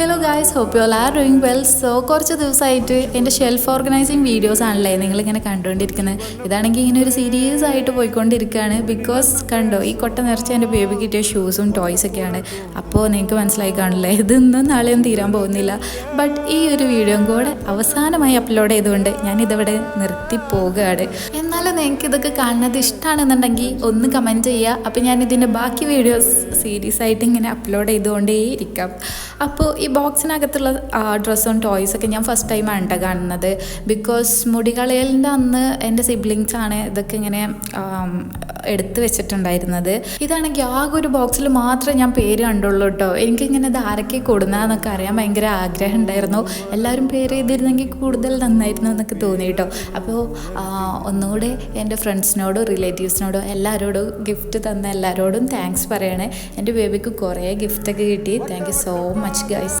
Hello guys, hope you all are doing well. So കുറച്ച് ദിവസമായിട്ട് എൻ്റെ ഷെൽഫ് ഓർഗനൈസിങ് വീഡിയോസ് ആണല്ലേ നിങ്ങളിങ്ങനെ കണ്ടുകൊണ്ടിരിക്കുന്നത്. ഇതാണെങ്കിൽ ഇങ്ങനെ ഒരു സീരീസ് ആയിട്ട് പോയിക്കൊണ്ടിരിക്കുകയാണ്. ബിക്കോസ് കണ്ടോ, ഈ കൊട്ട നിറച്ച് എൻ്റെ ബേബി കിട്ടിയ ഷൂസും ടോയ്സൊക്കെയാണ്. അപ്പോൾ നിങ്ങൾക്ക് മനസ്സിലായി കാണില്ലേ, ഇതൊന്നും നാളെയൊന്നും തീരാൻ പോകുന്നില്ല. ബട്ട് ഈ ഒരു വീഡിയോയും കൂടെ അവസാനമായി അപ്ലോഡ് ചെയ്തുകൊണ്ട് ഞാനിതവിടെ നിർത്തി പോകുകയാണ്. എന്നാലും നിങ്ങൾക്ക് ഇതൊക്കെ കാണുന്നത് ഇഷ്ടമാണെന്നുണ്ടെങ്കിൽ ഒന്ന് കമൻറ്റ് ചെയ്യുക. അപ്പോൾ ഞാനിതിൻ്റെ ബാക്കി വീഡിയോസ് സീരീസ് ആയിട്ട് ഇങ്ങനെ അപ്ലോഡ് ചെയ്തുകൊണ്ടേയിരിക്കാം. അപ്പോൾ ഈ ബോക്സിനകത്തുള്ള ഡ്രസ്സും ടോയ്സൊക്കെ ഞാൻ ഫസ്റ്റ് ടൈമാണ് കേട്ടോ കാണുന്നത്. ബിക്കോസ് മുടി കളയലിൻ്റെ അന്ന് എൻ്റെ സിബ്ലിങ്സാണ് ഇതൊക്കെ ഇങ്ങനെ എടുത്ത് വെച്ചിട്ടുണ്ടായിരുന്നത്. ഇതാണെങ്കിൽ ആകെ ഒരു ബോക്സിൽ മാത്രമേ ഞാൻ പേര് കണ്ടുള്ളൂ കേട്ടോ. എനിക്കിങ്ങനെ ഇത് ആരൊക്കെ കൊടുന്നതെന്നൊക്കെ അറിയാൻ ഭയങ്കര ആഗ്രഹം ഉണ്ടായിരുന്നു. എല്ലാവരും പേര് ചെയ്തിരുന്നെങ്കിൽ കൂടുതൽ നന്നായിരുന്നു എന്നൊക്കെ തോന്നി കേട്ടോ. അപ്പോൾ ഒന്നുകൂടെ എൻ്റെ ഫ്രണ്ട്സിനോടും റിലേറ്റീവ്സിനോടും എല്ലാവരോടും ഗിഫ്റ്റ് തന്ന എല്ലാവരോടും താങ്ക്സ് പറയണേ. എൻ്റെ ബേബിക്ക് കുറേ ഗിഫ്റ്റൊക്കെ കിട്ടി. Thank you so much guys.